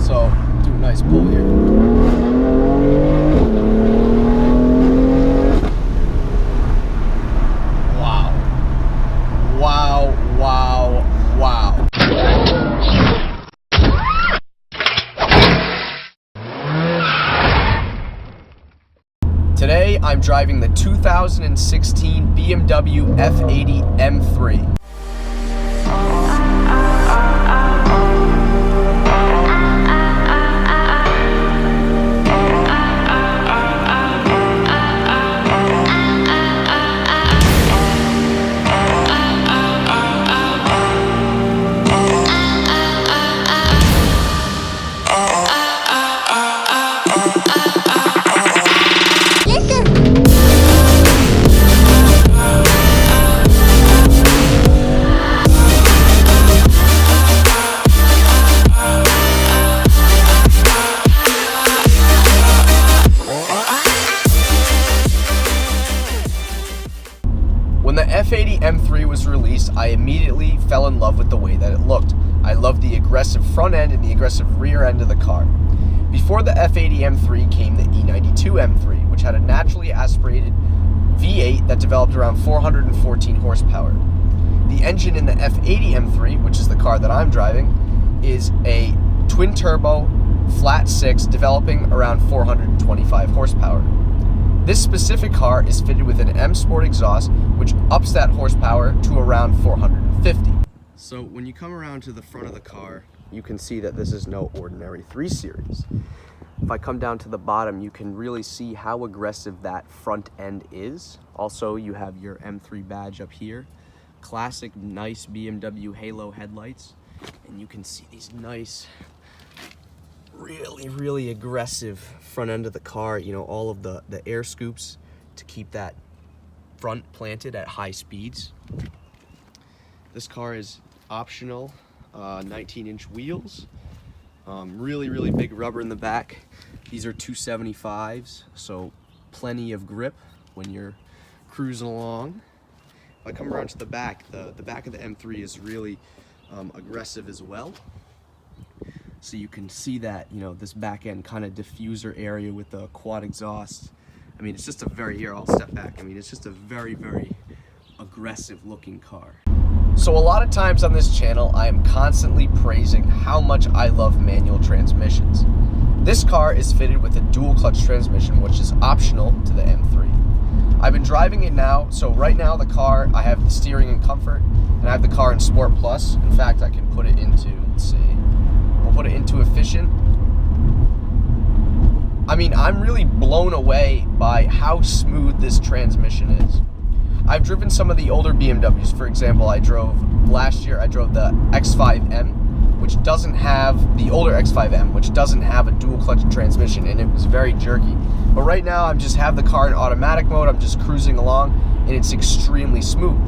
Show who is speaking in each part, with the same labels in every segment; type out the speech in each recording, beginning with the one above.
Speaker 1: So do a nice pull here. Wow. Wow, wow, wow. Today I'm driving the 2016 BMW F80 M3. When the F80 M3 was released, I immediately fell in love with the way that it looked. I loved the aggressive front end and the aggressive rear end of the car. Before the F80 M3 came the E92 M3, which had a naturally aspirated V8 that developed around 414 horsepower. The engine in the F80 M3, which is the car that I'm driving, is a twin-turbo, flat six, developing around 425 horsepower. This specific car is fitted with an M Sport exhaust, which ups that horsepower to around 450. So when you come around to the front of the car, you can see that this is no ordinary 3 Series. If I come down to the bottom, you can really see how aggressive that front end is. Also, you have your M3 badge up here. Classic, nice BMW halo headlights. And you can see these nice, really aggressive front end of the car. You know, all of the air scoops to keep that front planted at high speeds. This car is optional, 19-inch wheels. Really big rubber in the back. These are 275s, so plenty of grip when you're cruising along. If I come around to the back, the back of the M3 is really aggressive as well. So you can see that, you know, this back end kind of diffuser area with the quad exhaust. I mean, it's just a here, I'll step back. I mean, it's just a very aggressive looking car. So a lot of times on this channel, I am constantly praising how much I love manual transmissions. This car is fitted with a dual clutch transmission, which is optional to the M3. I've been driving it now, so right now the car, I have the steering in comfort, and I have the car in Sport Plus. In fact, I can put it into, let's see, we'll put it into efficient. I mean, I'm really blown away by how smooth this transmission is. I've driven some of the older BMWs. For example, last year I drove the X5M, which doesn't have, the older X5M, which doesn't have a dual clutch transmission, and it was very jerky. But right now I just have the car in automatic mode, I'm just cruising along, and it's extremely smooth.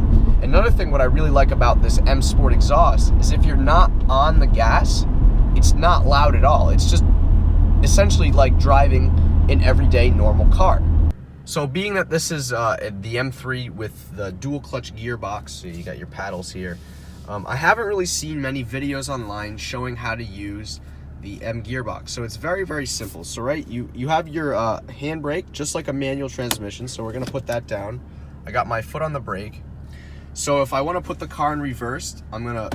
Speaker 1: Another thing what I really like about this M Sport exhaust is if you're not on the gas, it's not loud at all. It's just essentially like driving an everyday normal car. So being that this is the M3 with the dual clutch gearbox, so you got your paddles here, I haven't really seen many videos online showing how to use the M gearbox. So it's very simple. So right, you have your handbrake, just like a manual transmission. So we're gonna put that down. I got my foot on the brake. So if I wanna put the car in reverse, I'm gonna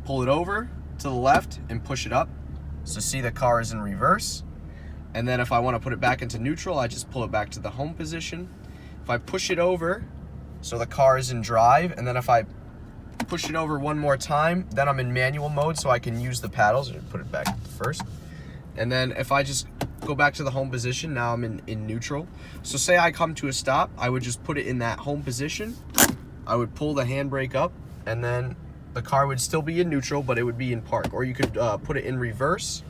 Speaker 1: pull it over to the left and push it up. So see, the car is in reverse. And then if I want to put it back into neutral, I just pull it back to the home position. If I push it over, so the car is in drive, and then if I push it over one more time, then I'm in manual mode, so I can use the paddles and put it back first. And then if I just go back to the home position, now I'm in neutral. So say I come to a stop, I would just put it in that home position. I would pull the handbrake up, and then the car would still be in neutral, but it would be in park. Or you could put it in reverse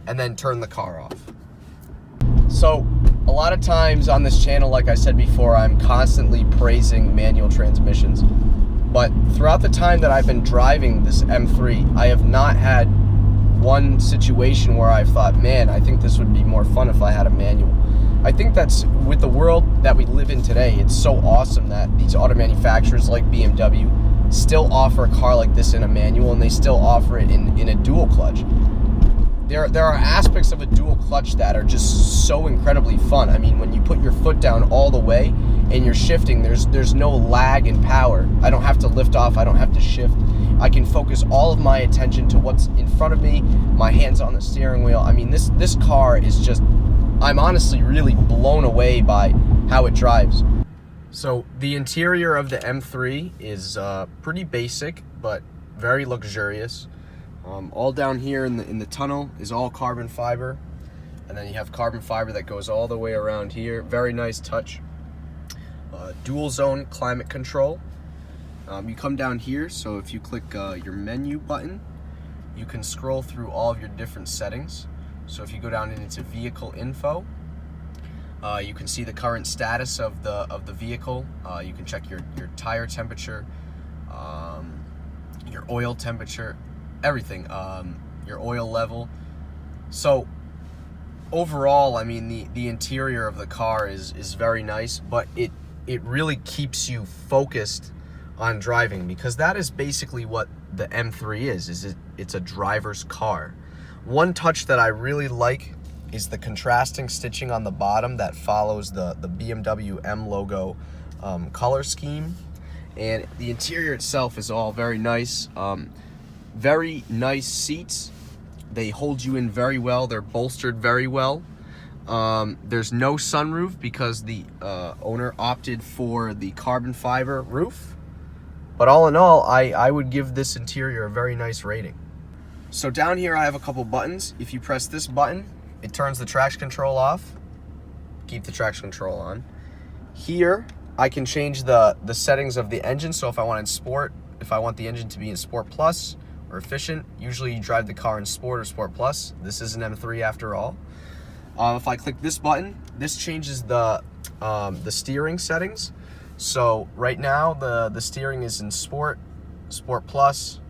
Speaker 1: and then turn the car off. So a lot of times on this channel, like I said before, I'm constantly praising manual transmissions. But throughout the time that I've been driving this M3, I have not had one situation where I've thought, man, I think this would be more fun if I had a manual. I think that's, with the world that we live in today, it's so awesome that these auto manufacturers like BMW still offer a car like this in a manual, and they still offer it in a dual clutch. there are aspects of a dual clutch that are just so incredibly fun. I mean, when you put your foot down all the way and you're shifting, there's no lag in power. I don't have to lift off, I don't have to shift. I can focus all of my attention to what's in front of me, my hands on the steering wheel. I mean, this car is just, I'm honestly really blown away by how it drives. So the interior of the M3 is pretty basic, but very luxurious. All down here in the tunnel is all carbon fiber, and then you have carbon fiber that goes all the way around here. Very nice touch. Dual zone climate control. You come down here, so if you click your menu button, you can scroll through all of your different settings. So if you go down into vehicle info, you can see the current status of the vehicle. You can check your tire temperature, your oil temperature, everything, your oil level. So overall, I mean, the interior of the car is very nice, but it really keeps you focused on driving, because that is basically what the M3 is it's a driver's car. One touch that I really like is the contrasting stitching on the bottom that follows the BMW M logo color scheme, and the interior itself is all very nice. Very nice seats. They hold you in very well. They're bolstered very well. There's no sunroof because the owner opted for the carbon fiber roof. But all in all, I would give this interior a very nice rating. So down here I have a couple buttons. If you press this button, it turns the traction control off. Keep the traction control on. Here I can change the settings of the engine. So if I want in sport, if I want the engine to be in Sport Plus or efficient, usually you drive the car in Sport or Sport Plus. This is an M3 after all. If I click this button, this changes the steering settings. So right now the steering is in Sport, Sport Plus,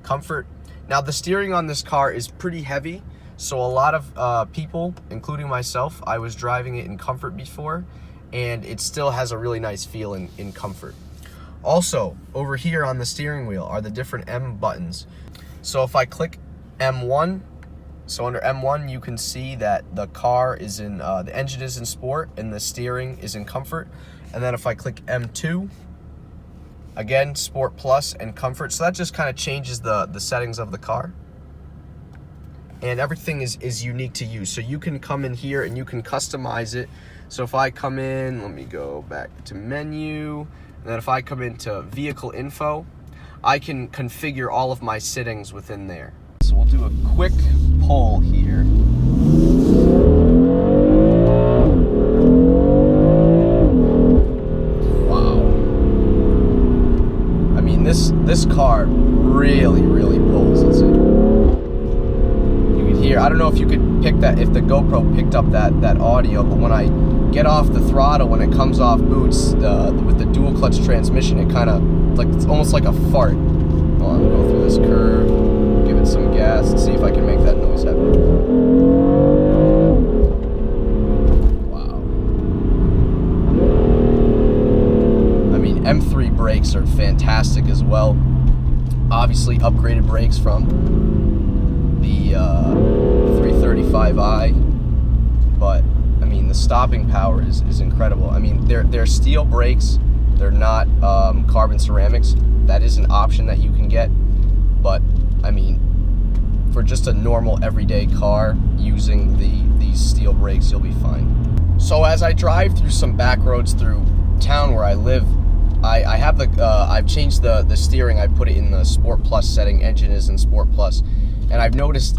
Speaker 1: Comfort. Now the steering on this car is pretty heavy, so a lot of people, including myself, I was driving it in Comfort before, and it still has a really nice feel in Comfort. Also, over here on the steering wheel are the different M buttons. So if I click M1, so under M1 you can see that the car is in, the engine is in Sport and the steering is in Comfort. And then if I click M2, again, Sport Plus and Comfort. So that just kind of changes the settings of the car. And everything is unique to you. So you can come in here and you can customize it. So if I come in, let me go back to menu. And then if I come into vehicle info, I can configure all of my settings within there. So we'll do a quick poll here. Wow. I mean, this car really pulls. Let's see. You can hear, I don't know if you could pick that, if the GoPro picked up that audio, but when I get off the throttle, when it comes off boots, with the dual clutch transmission, it kind of, like, it's almost like a fart. Hold on, go through this curve, give it some gas, and see if I can make that noise happen. Wow. I mean, M3 brakes are fantastic as well. Obviously upgraded brakes from the 335i, but I mean, the stopping power is incredible. I mean, they're steel brakes. They're not carbon ceramics. That is an option that you can get. But, I mean, for just a normal everyday car using these steel brakes, you'll be fine. So as I drive through some back roads through town where I live, I have I've changed the steering. I put it in the Sport Plus setting. Engine is in Sport Plus. And I've noticed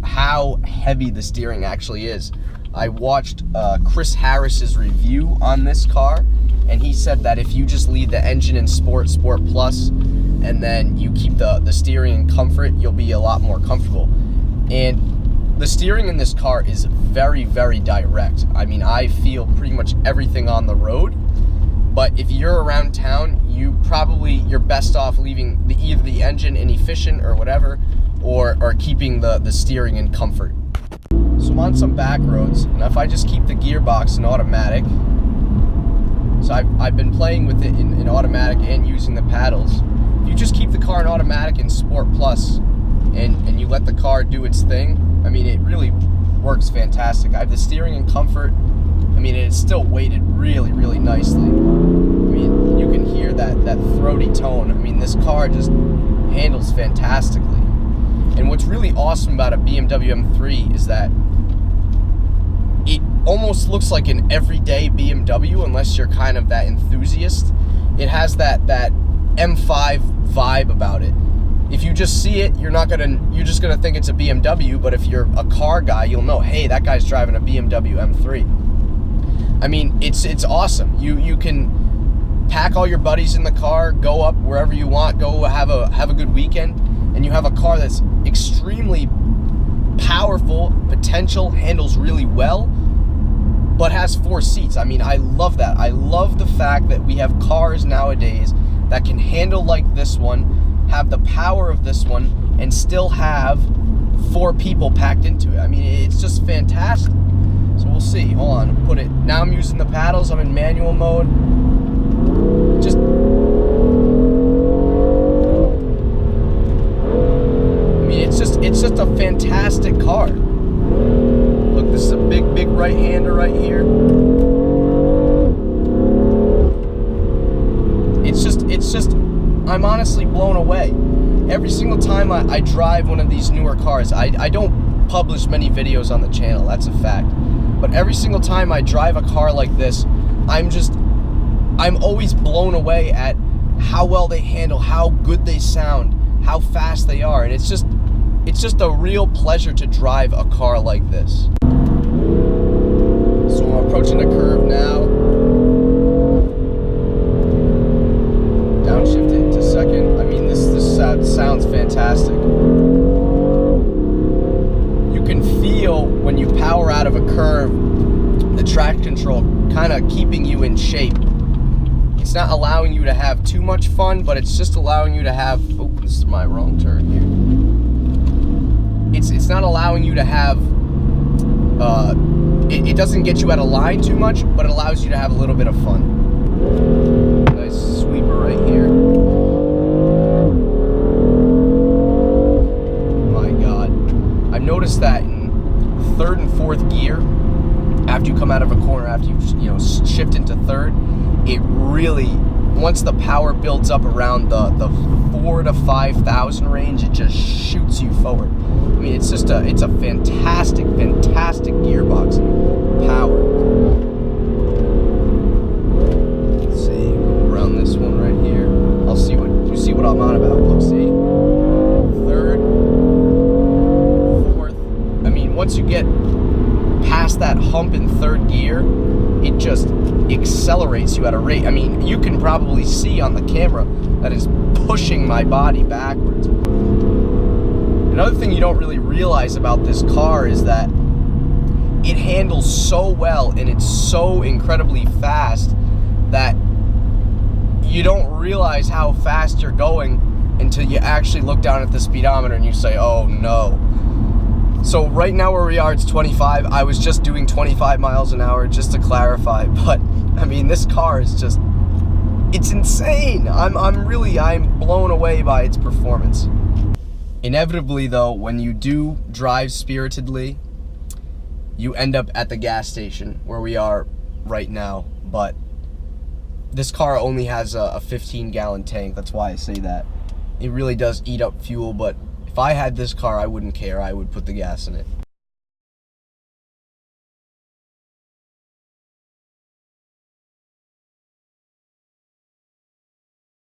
Speaker 1: how heavy the steering actually is. I watched Chris Harris's review on this car, and he said that if you just leave the engine in Sport Plus, and then you keep the steering in Comfort, you'll be a lot more comfortable. And the steering in this car is very direct. I mean, I feel pretty much everything on the road, but if you're around town, you're best off leaving either the engine in efficient or whatever, or keeping the steering in Comfort. So I'm on some back roads, and if I just keep the gearbox in automatic, so I've been playing with it in automatic and using the paddles. If you just keep the car in automatic in Sport Plus, and you let the car do its thing, I mean, it really works fantastic. I have the steering and comfort. I mean, it's still weighted really, really nicely. I mean, you can hear that throaty tone. I mean, this car just handles fantastically. And what's really awesome about a BMW M3 is that it almost looks like an everyday BMW, unless you're kind of that enthusiast. It has that M5 vibe about it. If you just see it, you're just gonna think it's a BMW, but if you're a car guy, you'll know, hey, that guy's driving a BMW M3. I mean, it's awesome. You can pack all your buddies in the car, go up wherever you want, go have a good weekend, and you have a car that's extremely powerful, potential, handles really well, but has 4 seats. I mean, I love that. I love the fact that we have cars nowadays that can handle like this one, have the power of this one, and still have 4 people packed into it. I mean, it's just fantastic. So we'll see. Hold on, put it. Now I'm using the paddles. I'm in manual mode. Just. I mean, it's just a fantastic car. Look, this is a big right-hander right here. It's just. I'm honestly blown away. Every single time I drive one of these newer cars, I don't publish many videos on the channel, that's a fact. But every single time I drive a car like this, I'm always blown away at how well they handle, how good they sound, how fast they are. And it's just a real pleasure to drive a car like this. So I'm approaching the curve now. Downshift it to second. I mean, this sounds fantastic. You can feel when you power out of a curve, the traction control kind of keeping you in shape. It's not allowing you to have too much fun, but it's just allowing you to have, oh, this is my wrong turn here. It's not allowing you to have, it doesn't get you out of line too much, but it allows you to have a little bit of fun. Nice sweeper right here. My God. I've noticed that in 3rd and 4th gear, after you come out of a corner, after you shift into 3rd, it really, once the power builds up around the 4,000 to 5,000 range, it just shoots you forward. I mean, it's a fantastic gearbox power. Let's see, around this one right here. I'll see what I'm on about. Look, see, 3rd, 4th. I mean, once you get past that hump in 3rd gear, it just accelerates you at a rate. I mean, you can probably see on the camera that is pushing my body backwards. Another thing you don't really realize about this car is that it handles so well and it's so incredibly fast that you don't realize how fast you're going until you actually look down at the speedometer and you say, oh no. So right now where we are, it's 25. I was just doing 25 miles an hour, just to clarify. But I mean, this car is just, it's insane. I'm blown away by its performance. Inevitably though, when you do drive spiritedly, you end up at the gas station where we are right now. But this car only has a 15-gallon tank. That's why I say that. It really does eat up fuel, but if I had this car, I wouldn't care. I would put the gas in it.